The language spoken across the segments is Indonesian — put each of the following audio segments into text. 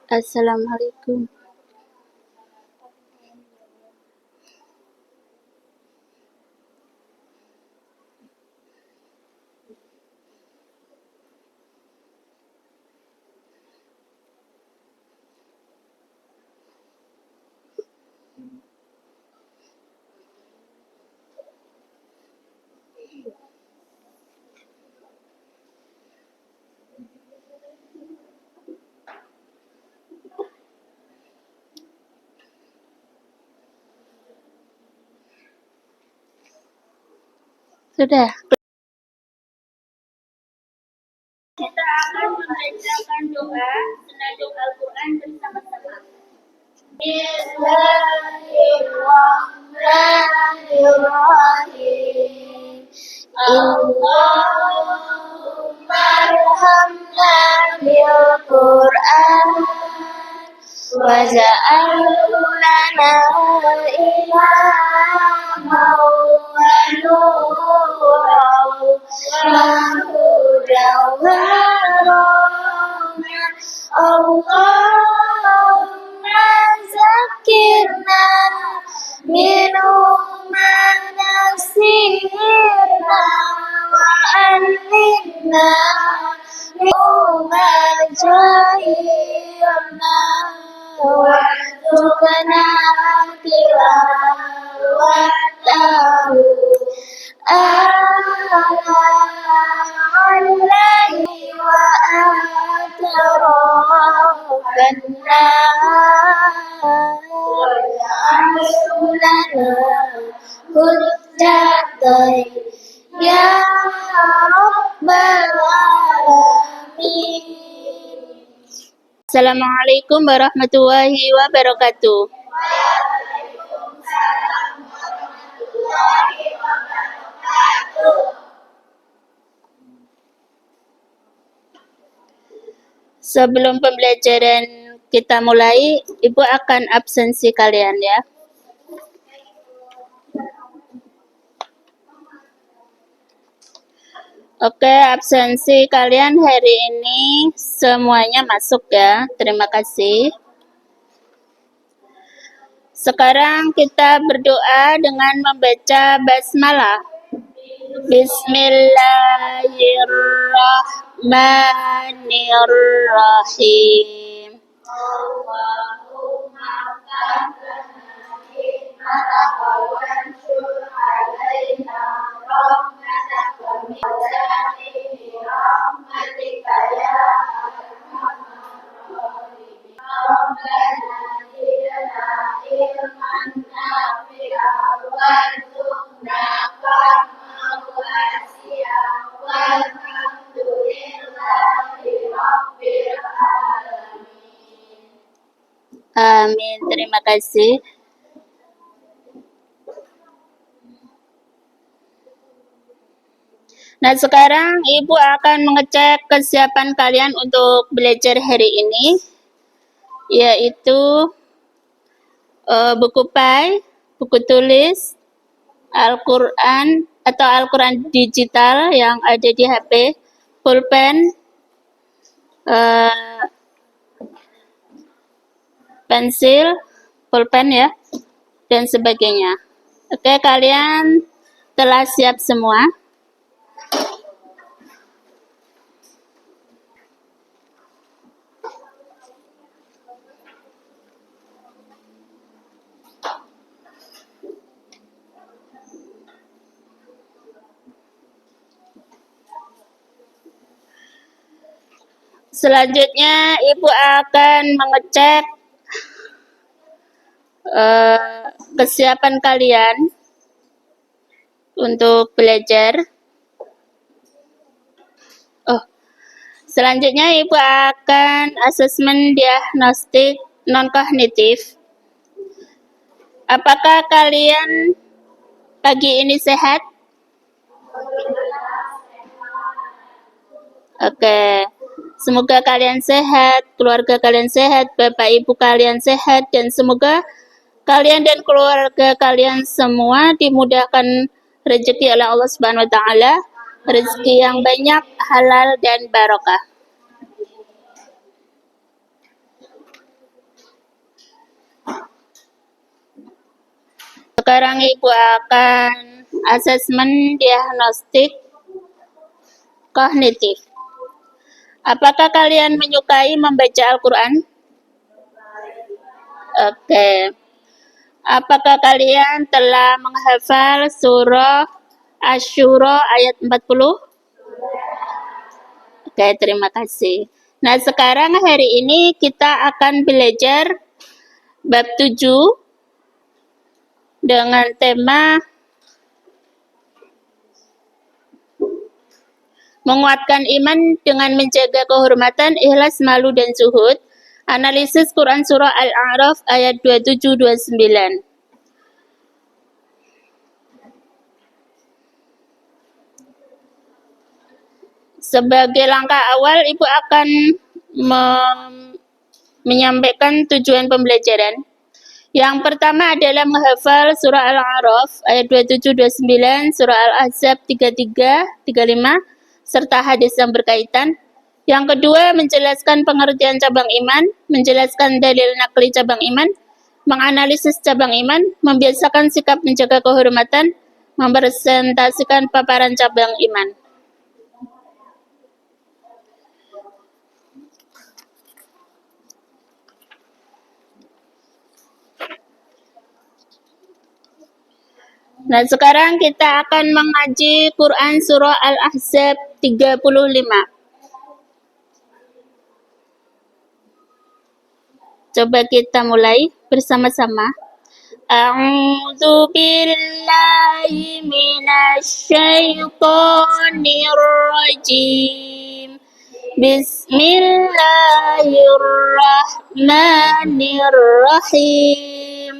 Assalamualaikum. Sudah. Kita akan membacakan doa senandung Al-Quran bersama-sama. Bismillahirrahmanirrahim. Allahumma arhamna bil Qur'an waj'alhu lana imaman wa nuran wa hudan wa rahmah. Allahumma zakirna minhu ma nasirna wa allimna minhu ma jahilna wa tukana tilawatahu alaihi wa atrafana rasulana hujjatai ya rabbal alamin. Assalamualaikum warahmatullahi wabarakatuh. Sebelum pembelajaran kita mulai, Ibu akan absensi kalian ya. Oke, absensi kalian hari ini semuanya masuk ya. Terima kasih. Sekarang kita berdoa dengan membaca basmalah. Bismillahirrahmanirrahim. Allahumma fa'alna hikmataka wansur alaina rahmataka min rahmatika ya arhamar rahimin. Rabbana zidna ilman nafi'an warzuqna fahman wasi'an walhamdulillahi rabbil alamin. Amin. Terima kasih. Nah, sekarang Ibu akan mengecek kesiapan kalian untuk belajar hari ini, yaitu buku pai, buku tulis, Al-Quran atau Al-Quran digital yang ada di HP, pulpen, pensil, pulpen ya, dan sebagainya. Oke, kalian telah siap semua? Selanjutnya, Ibu akan mengecek kesiapan kalian untuk belajar. Selanjutnya, Ibu akan asesmen diagnostik non-kognitif. Apakah kalian pagi ini sehat? Oke. Semoga kalian sehat, keluarga kalian sehat, bapak ibu kalian sehat, dan semoga kalian dan keluarga kalian semua dimudahkan rezeki oleh Allah Subhanahu wa taala, rezeki yang banyak, halal dan barokah. Sekarang Ibu akan asesmen diagnostik kognitif. Apakah kalian menyukai membaca Al-Quran? Oke. Apakah kalian telah menghafal surah Asy-Syura ayat 40? Oke, terima kasih. Nah, sekarang hari ini kita akan belajar bab 7 dengan tema menguatkan iman dengan menjaga kehormatan, ikhlas, malu, dan zuhud. Analisis Quran Surah Al-A'raf ayat 27-29. Sebagai langkah awal, Ibu akan menyampaikan tujuan pembelajaran. Yang pertama adalah menghafal surah Al-A'raf ayat 27-29, surah Al-Ahzab 33-35, serta hadis yang berkaitan. Yang kedua, menjelaskan pengertian cabang iman, menjelaskan dalil nakli cabang iman, menganalisis cabang iman, membiasakan sikap menjaga kehormatan, mempresentasikan paparan cabang iman. Nah, sekarang kita akan mengaji Quran Surah Al-Ahzab 35. Coba kita mulai bersama-sama. A'udzu billahi minasyaitonir rajim. Bismillahirrahmanirrahim.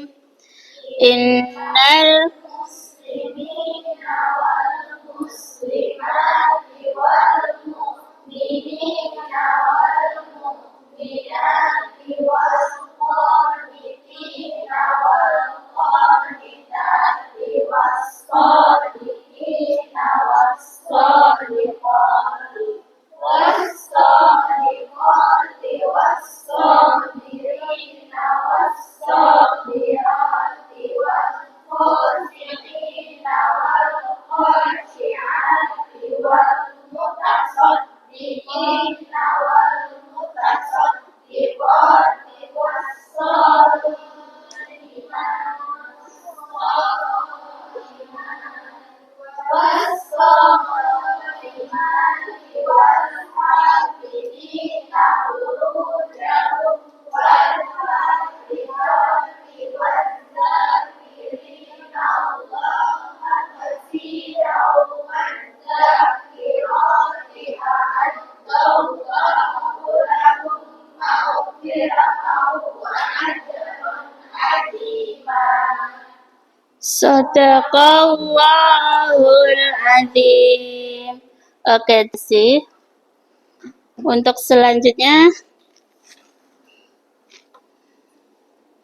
Innal muslimina wal muslimati wal mu'minina wal mu'minati wal qanitina wal qanitati was sadiqina was sadiqati was sadiqati was sabirina was sabirati wal khashi'ina wal khashi'ati wal mutasaddiqina wal mutasaddiqati was salihina was salihati wal hafidina furujahum wal hafidati wal zakirina Allaha katsiran wal zakirati a'adda Allahu lahum maghfiratan wa ajran 'azima. Shadaqallahul azim. Oke, sih. Untuk selanjutnya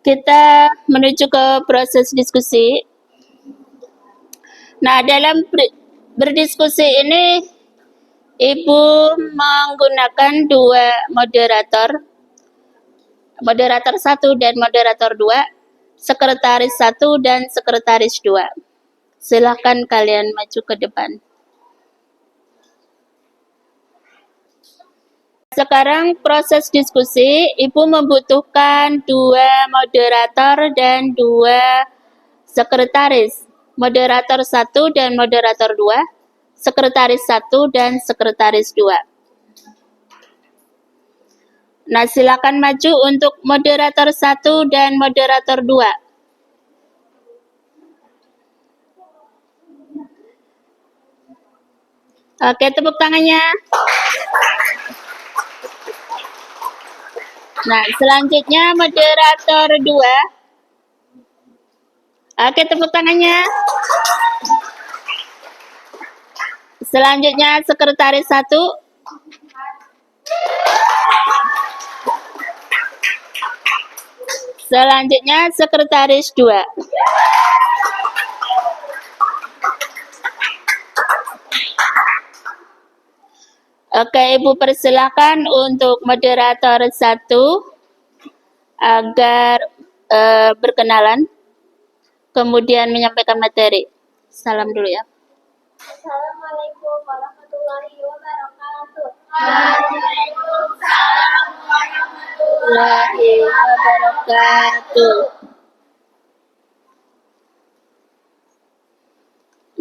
kita menuju ke proses diskusi. Nah, dalam berdiskusi ini Ibu menggunakan dua moderator. Moderator 1 dan moderator 2, sekretaris 1 dan sekretaris 2. Silakan kalian maju ke depan. Sekarang proses diskusi, Ibu membutuhkan 2 moderator dan 2 sekretaris. Moderator 1 dan moderator 2, sekretaris 1 dan sekretaris 2. Nah, silakan maju untuk moderator 1 dan moderator 2. Oke, tepuk tangannya. Nah, selanjutnya moderator 2. Oke, tepuk tangannya. Selanjutnya sekretaris 1. Selanjutnya sekretaris 2. Oke, Ibu persilakan untuk moderator 1 agar berkenalan. kemudian menyampaikan materi. Salam dulu ya. Assalamualaikum warahmatullahi wabarakatuh. Waalaikumsalam warahmatullahi wabarakatuh.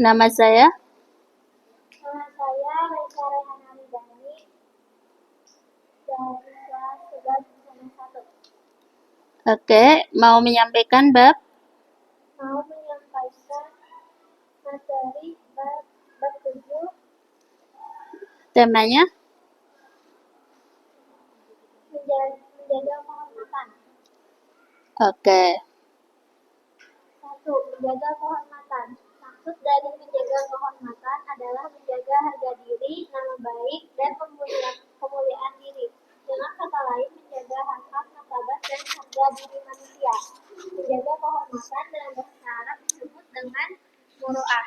Nama saya Nama saya Raisa Rehana Ridani dari kelas 11 SMA 1. Oke, mau menyampaikan bab Mau menyampaikan materi bab 7 temanya. menjaga kehormatan. Oke. 1. Menjaga kehormatan. Maksud dari menjaga kehormatan adalah menjaga harga diri, nama baik, dan kemuliaan diri. Dengan kata lain, menjaga harkat, martabat, dan harga diri manusia. Menjaga kehormatan dalam bahasa Arab disebut dengan muru'ah.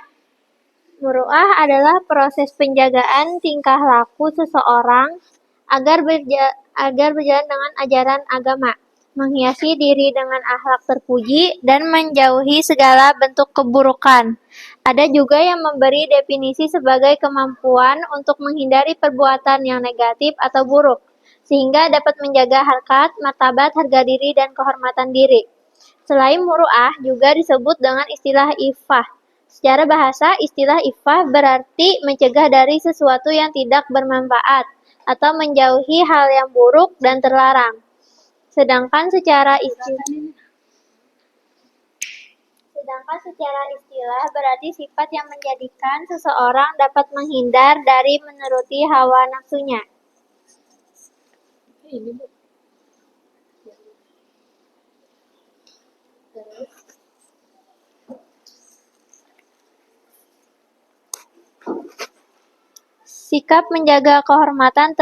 Muru'ah adalah proses penjagaan tingkah laku seseorang agar berjalan dengan ajaran agama, menghiasi diri dengan akhlak terpuji, dan menjauhi segala bentuk keburukan. Ada juga yang memberi definisi sebagai kemampuan untuk menghindari perbuatan yang negatif atau buruk, sehingga dapat menjaga harkat, martabat, harga diri, dan kehormatan diri. Selain muru'ah, juga disebut dengan istilah iffah. Secara bahasa, istilah iffah berarti mencegah dari sesuatu yang tidak bermanfaat atau menjauhi hal yang buruk dan terlarang. Sedangkan secara istilah berarti sifat yang menjadikan seseorang dapat menghindar dari menuruti hawa nafsunya. Sikap menjaga kehormatan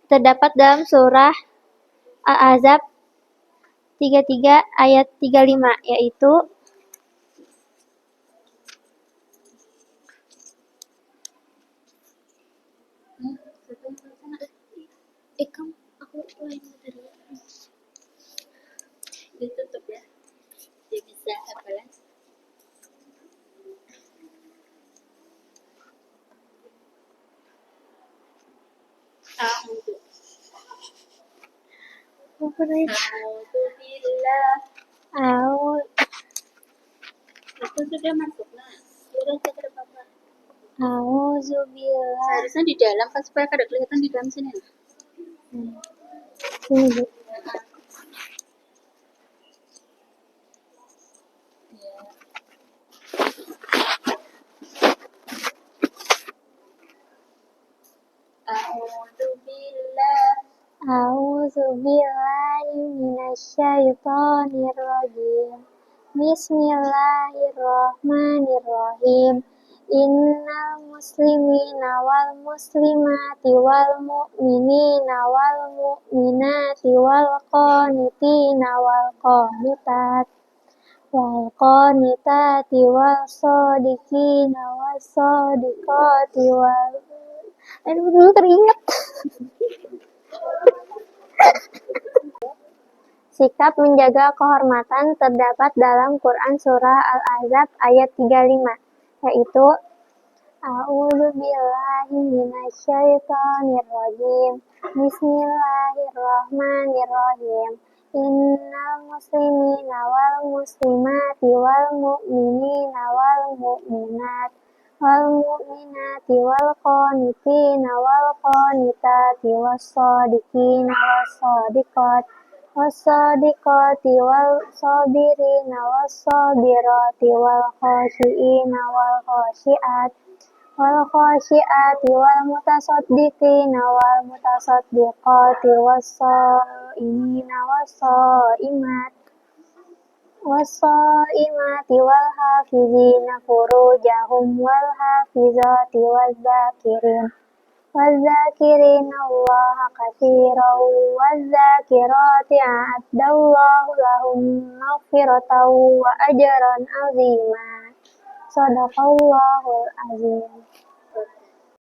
terdapat dalam surah Al-Ahzab 33 ayat 35, yaitu Ditutup ya. Dia bisa hafalan. Itu sudah masuk lah. Sudah ke Bapak. Auzubillah. Seharusnya di dalam pas supaya kada kelihatan di dalam sini. Sini, Bu. A'udzubillahi minasyaitonirrajim. Bismillahirrahmanirrahim. Innal muslimina wal muslimati wal mu'minina wal mu'minati wal qanitina wal qanitati wal shodiqina was shodiqati wal dulu teringat. Sikap menjaga kehormatan terdapat dalam Quran Surah Al-Ahzab ayat 35, yaitu A'udzubillahi minasyaitonirrajim. Bismillahirrahmanirrahim. Innal muslimina wal muslimati wal mu'minina wal mu'minat wal mu'minati wal qanitina wal qanitati was shodiqina was shodiqat was-shadiqati wal-sabirina was-sabirati wal-khashiina wal-khashi'ati wal-mutasaddiqina wal-mutasaddiqati was-shaimina was-shaimati wal-hafizina furujahum wal-hafizati waz-zakirina Allaha katsiran waz-zakirati a'addallahu lahum maghfiratan wa ajran 'azima. Shadaqallahul azim.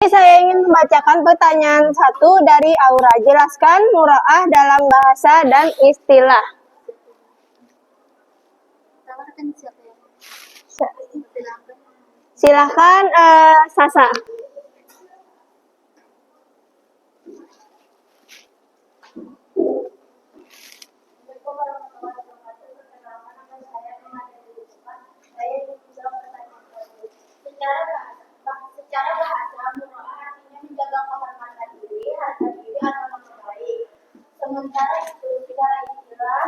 Saya ingin membacakan pertanyaan 1 dari Aura. Jelaskan muro'ah dalam bahasa dan istilah. Tawarkan siapa ya? Silahkan Sasa. Secara bahasa, muroah artinya menjaga kehormatan diri, harga diri atau nama baik. Sementara itu, secara istilah,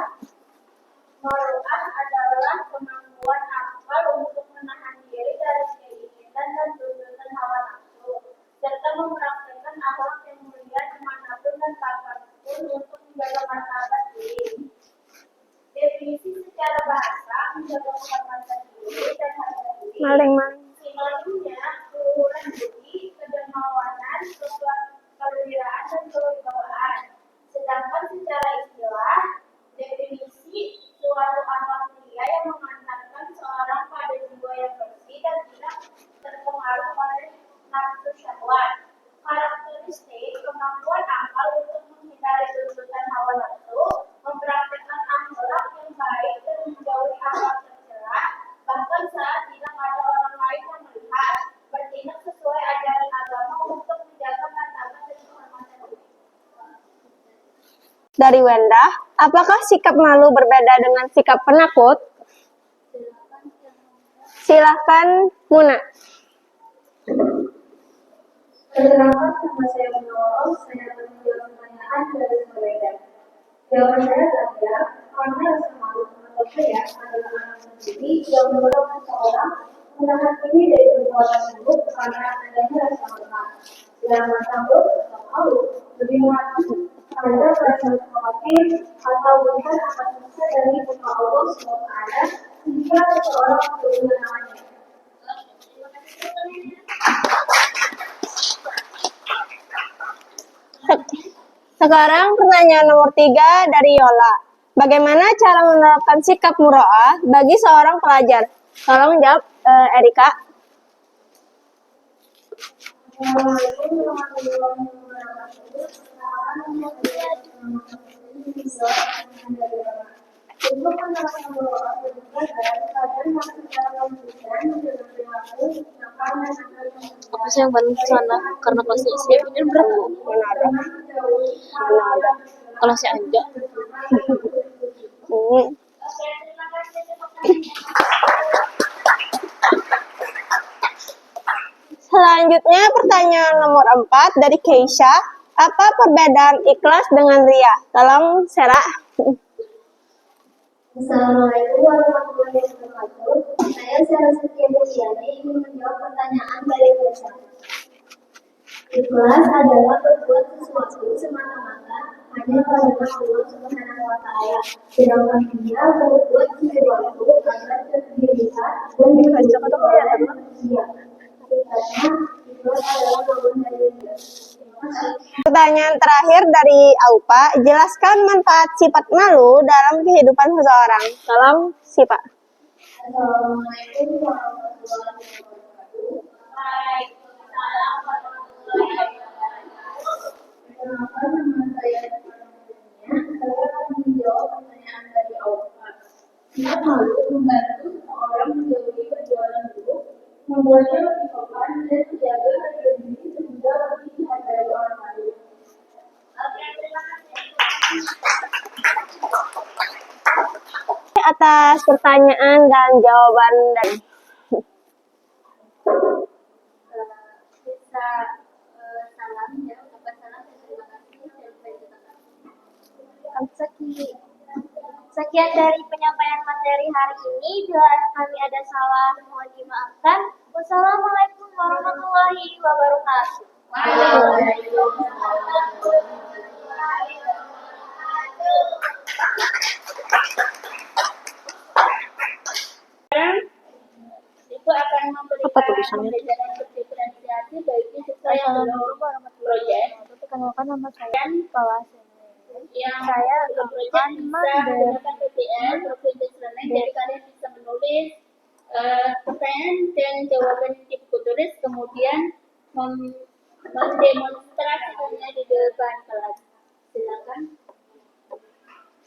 muroah adalah kemampuan akal untuk menahan diri dari keinginan dan tuntutan hawa nafsu, serta mempraktikkan akhlak yang mulia dimanapun dan kapanpun untuk menjaga martabat diri. Definisi secara bahasa menjaga kehormatan diri dan harga diri. Maling. Sinonimnya keluhuran budi, kedermawanan, kewirausahaan dan kewibawaan. Sedangkan secara istilah, definisi suatu akhlak mulia yang mengantarkan seorang pada jiwa yang bersih dan tidak terpengaruh oleh nafsu syahwat. Karakteristik kemampuan akal untuk menghindari tuntutan hawa nafsu, mempraktikkan akhlak yang baik dan menjauhi akhlak tercela, bahkan saat tidak ada orang lain yang melihat, bertindak sesuai ajaran agama untuk menjaga martabat dan kehormatan diri. Dari Wenda, apakah sikap malu berbeda dengan sikap penakut? Silahkan Muna. Perkenalkan, nama saya Munawal. Saya akan menjawab pertanyaan dari mereka. Jawaban saya adalah ya, karena rasa malu menurut saya adalah anak sendiri yang menyebabkan seorang menahan diri dari perbuatan tersebut karena adanya rasa hormat. Sedangkan takut atau malu lebih mengacu pada perasaan khawatir atau gentar akan bisa dari muka Allah SWT jika seseorang menggunakannya. Sekarang pertanyaan nomor 3 dari Yola. Bagaimana cara menerapkan sikap muroah bagi seorang pelajar? Tolong jawab, Erika. Assalamualaikum warahmatullahi wabarakatuh. Untuk menerapkan muroah bagi pelajar, pelajar harus secara konsisten menjaga perilaku, ucapan, dan akhlak yang Apa sih yang paling sana? Karena kelasnya saya ini berat. Mana ada? Mana ada? Kelasnya aja. Selanjutnya pertanyaan nomor 4 dari Keisha. Apa perbedaan ikhlas dengan ria? Tolong Sera. Assalamualaikum warahmatullahi wabarakatuh. Saya Sarah Setia Busiani ingin menjawab pertanyaan dari Keisha. Ikhlas adalah berbuat sesuatu semata-mata hanya karena Allah Subhanahu wa Ta'ala. Sedangkan dia berbuat sesuatu agar dilihat dan dibaca oleh manusia. Hakikatnya, ikhlas adalah bagian dari dia. Pertanyaan terakhir dari Aupa. Jelaskan manfaat sifat malu dalam kehidupan seseorang. Tolong Sipa. Assalamualaikum warahmatullahi wabarakatuh. Waalaikumsalam warahmatullahi wabarakatuh. Perkenalkan, nama saya Saya akan menjawab pertanyaan dari Aupa. Sifat malu membantu seorang menjauhi perjuangan buruk, membuatnya lebih sopan dan menjaga harga diri sehingga lebih dihargai orang lain. Atas pertanyaan dan jawaban dari Bisa salam ya, ucapan salam dan terima kasih dan Sekian dari penyampaian materi hari ini. Bila kami ada salah, mohon dimaafkan. Wassalamualaikum warahmatullahi wabarakatuh. Itu akan memberikan Apa tulisannya? pembelajaran berdiferensiasi baiknya sesuai proyek. Perkenalkan, nama saya Dan Palas. yang Saya belum proyek akan bisa menggunakan PPL, Proficiency Learning. Jadi kalian bisa menulis pertanyaan dan jawaban di buku tulis, kemudian mendemonstrasikannya di depan kelas. Silakan.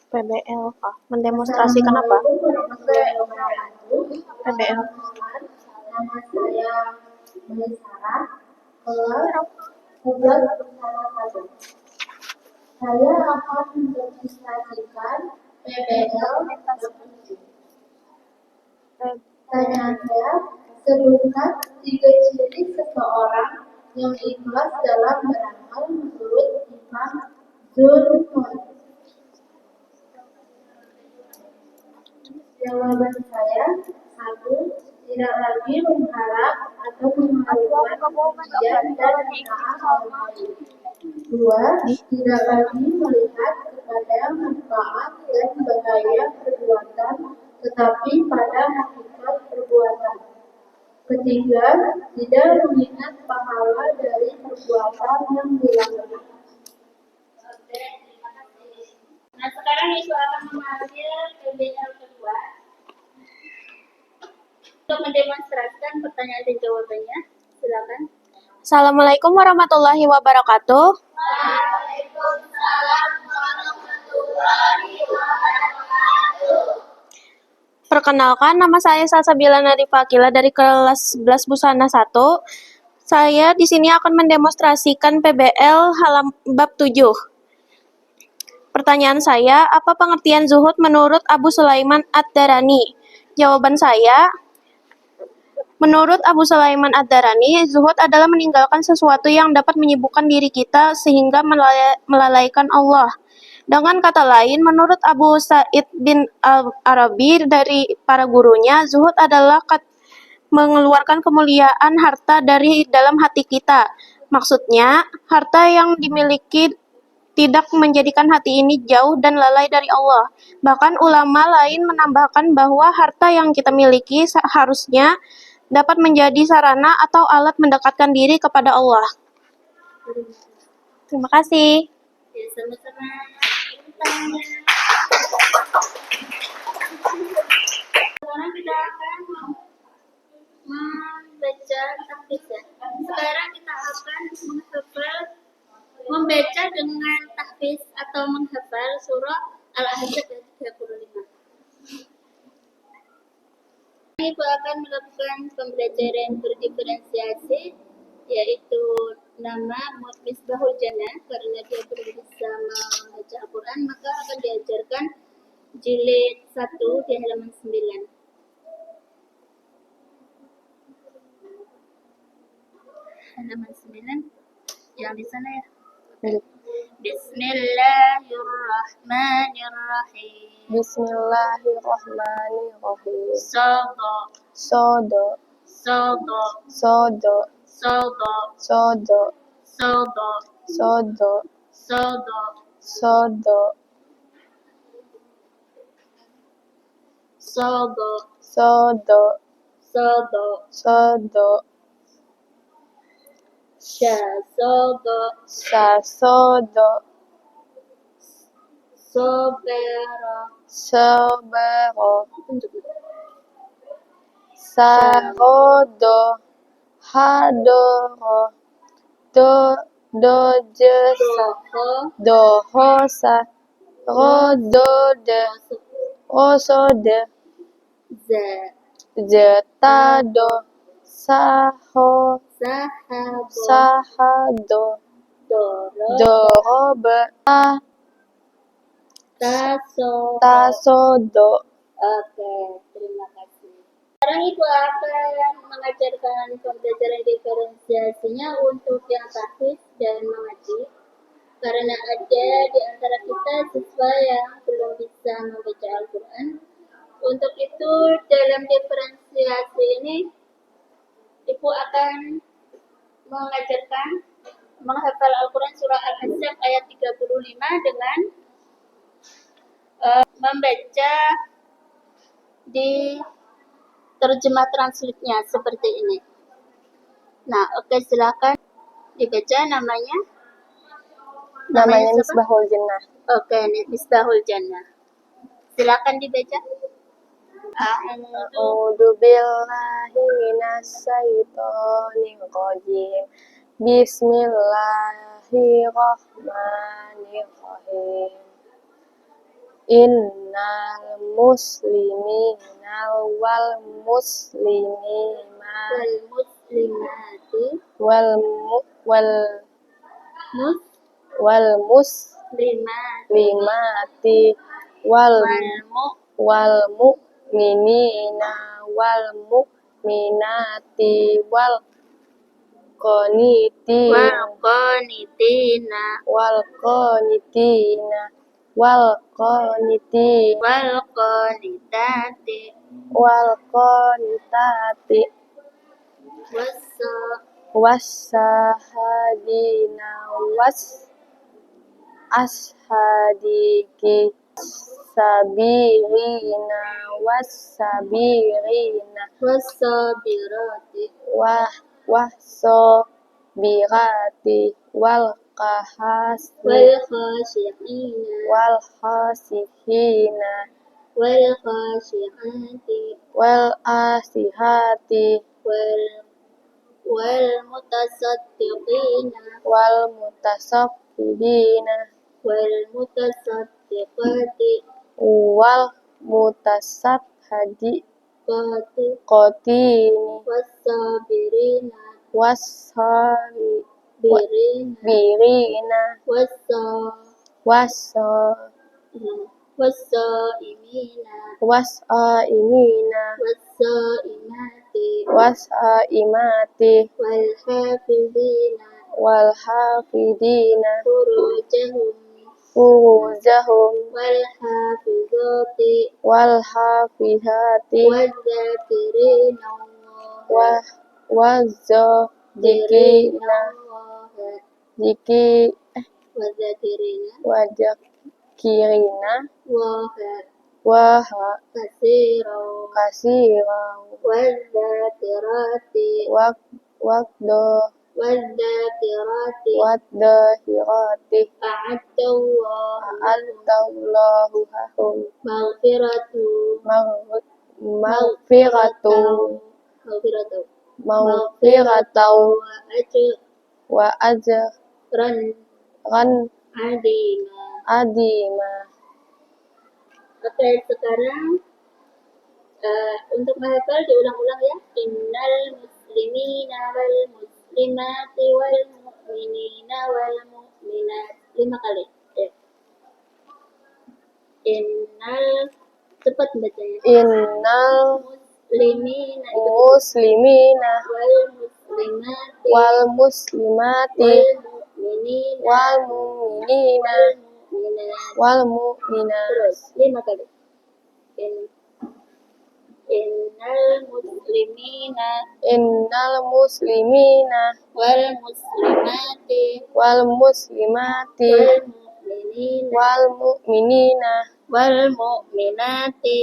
PBL kah? Mendemonstrasikan apa? PBL. Nama saya Melisara, kelas 11 bersama saya. Saya akan mendemonstrasikan PBL berfungsi. Pertanyaan saya, sebutkan 3 ciri seseorang yang ikhlas dalam beramal menurut Imam Zulkifli. Jawaban saya, 1. Tidak lagi mengharap atau mengharapkan pujian dan hinaan orang lain. 2. Tidak lagi melihat kepada manfaat dan bahaya perbuatan, tetapi pada hakikat perbuatan. 3. Tidak mengingat pahala dari perbuatan yang dilakukan. Oke, terima kasih. Nah, sekarang Ibu akan mengambil PBL kedua untuk mendemonstrasikan pertanyaan dan jawabannya. Silakan. Assalamualaikum warahmatullahi wabarakatuh. Waalaikumsalam warahmatullahi wabarakatuh. Perkenalkan, nama saya Salsabila Nadifakila dari kelas 11 Busana 1. Saya di sini akan mendemonstrasikan PBL bab 7. Pertanyaan saya, apa pengertian zuhud menurut Abu Sulaiman Ad-Darani? Jawaban saya, menurut Abu Sulaiman Ad-Darani, zuhud adalah meninggalkan sesuatu yang dapat menyibukkan diri kita sehingga melalaikan Allah. Dengan kata lain, menurut Abu Sa'id bin Al-Arabi dari para gurunya, zuhud adalah mengeluarkan kemuliaan harta dari dalam hati kita. Maksudnya, harta yang dimiliki tidak menjadikan hati ini jauh dan lalai dari Allah. Bahkan ulama lain menambahkan bahwa harta yang kita miliki seharusnya dapat menjadi sarana atau alat mendekatkan diri kepada Allah. Terima kasih. Ya, sama-sama. Sekarang kita akan membaca tahfiz. Sekarang kita akan membaca dengan tahfiz atau menghafal surah Al-Ahzab ayat 35. Ibu akan melakukan pembelajaran berdiferensiasi, yaitu nama Misbahul Jannah. Karena dia belum bisa membaca Al-Quran, maka akan diajarkan jilid 1 di halaman 9. Halaman 9 yang di sana ya. Bismillahirrahmanirrahim. Bismillahirrahmanirrahim. Sodo, Sodo, sodo, sodo, sodo, sodo, sodo, sodo, sodo, sodo, sodo, sodo, sodo, sodo, sha, sodo, sasodo, sobero, sobero, sarodo, hadoro, dojesa, doho, dohosa, rodode, osode, za, jetado, saho, sahabo, sahado, doro, dorobe, taso. tasodo. Oke, terima kasih. Sekarang Ibu akan mengajarkan pembelajaran diferensiasinya untuk yang tahfiz dan mengaji. Karena ada di antara kita siswa yang belum bisa membaca Al-Quran. Untuk itu, dalam diferensiasi ini, Ibu akan mengajarkan menghafal Al-Quran surah Al-Ahzab ayat 35 dengan membaca di terjemah translate-nya seperti ini. Nah, oke, silakan dibaca namanya. Namanya siapa? Misbahul Jannah. Oke, Misbahul Jannah. Silakan dibaca. A'udzu billahi minasyaitonir rajim. Bismillahirrahmanirrahim. Innal muslimina wal muslimina wal muslimati wal mu'minina wal mu'minati wal qanitina wal qanitati wassahadina ashadiki sabirina wassobirati wal khasihina wal asihati wal mutasaffidina wal mutasaffihati wassabirina wassaimati wal hafidina furujahum wal hafizati wadzakirina waha kasiran wadzakirati a'addallahu lahum maghfiratan wa ajran adima. Oke, sekarang untuk menghafal diulang-ulang ya. Innal muslimina wal muslimati wal mu'minina wal mu'minat. 5 kali. Cepat bacanya. Innal muslimina wal muslimati wal mu'minina wal mu'minat. 5 kali. Innal muslimina wal muslimati wal mu'minina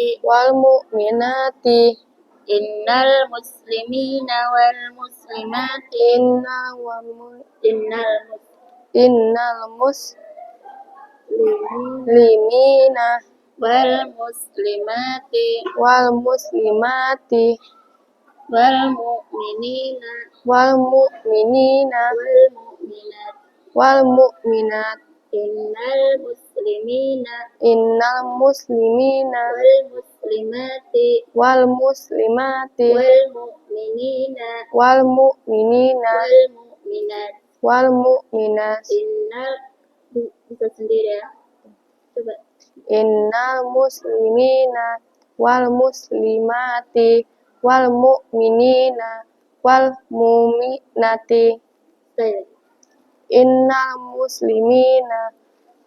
wal mu'minati innal muslimina wal muslimati innal muslimina wal muslimati wal mu'minina wal mu'minat innal muslimina wal muslimati wal mu'minina wal mu'minat bisa sendiri ya. Coba. Innal muslimina wal muslimati wal mu'minina wal mu'minati innal muslimina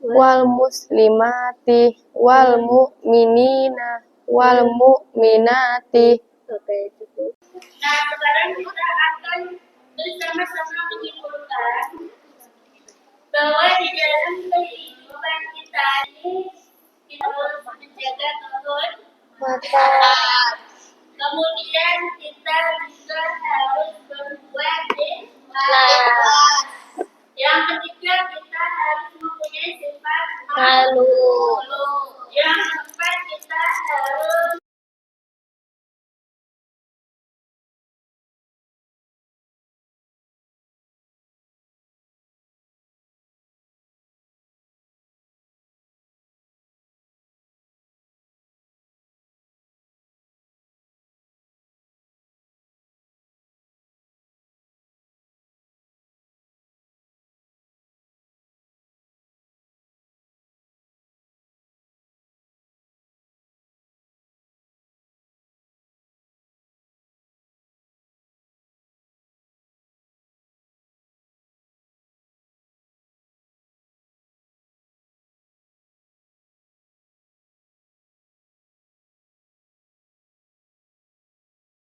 wal muslimati wal mu'minina wal mu'minati. Oke, cukup. Nah, sekarang kita akan bersama-sama menyimpulkan bahwa di dalam kehidupan kita ini kita harus menjaga kehormatan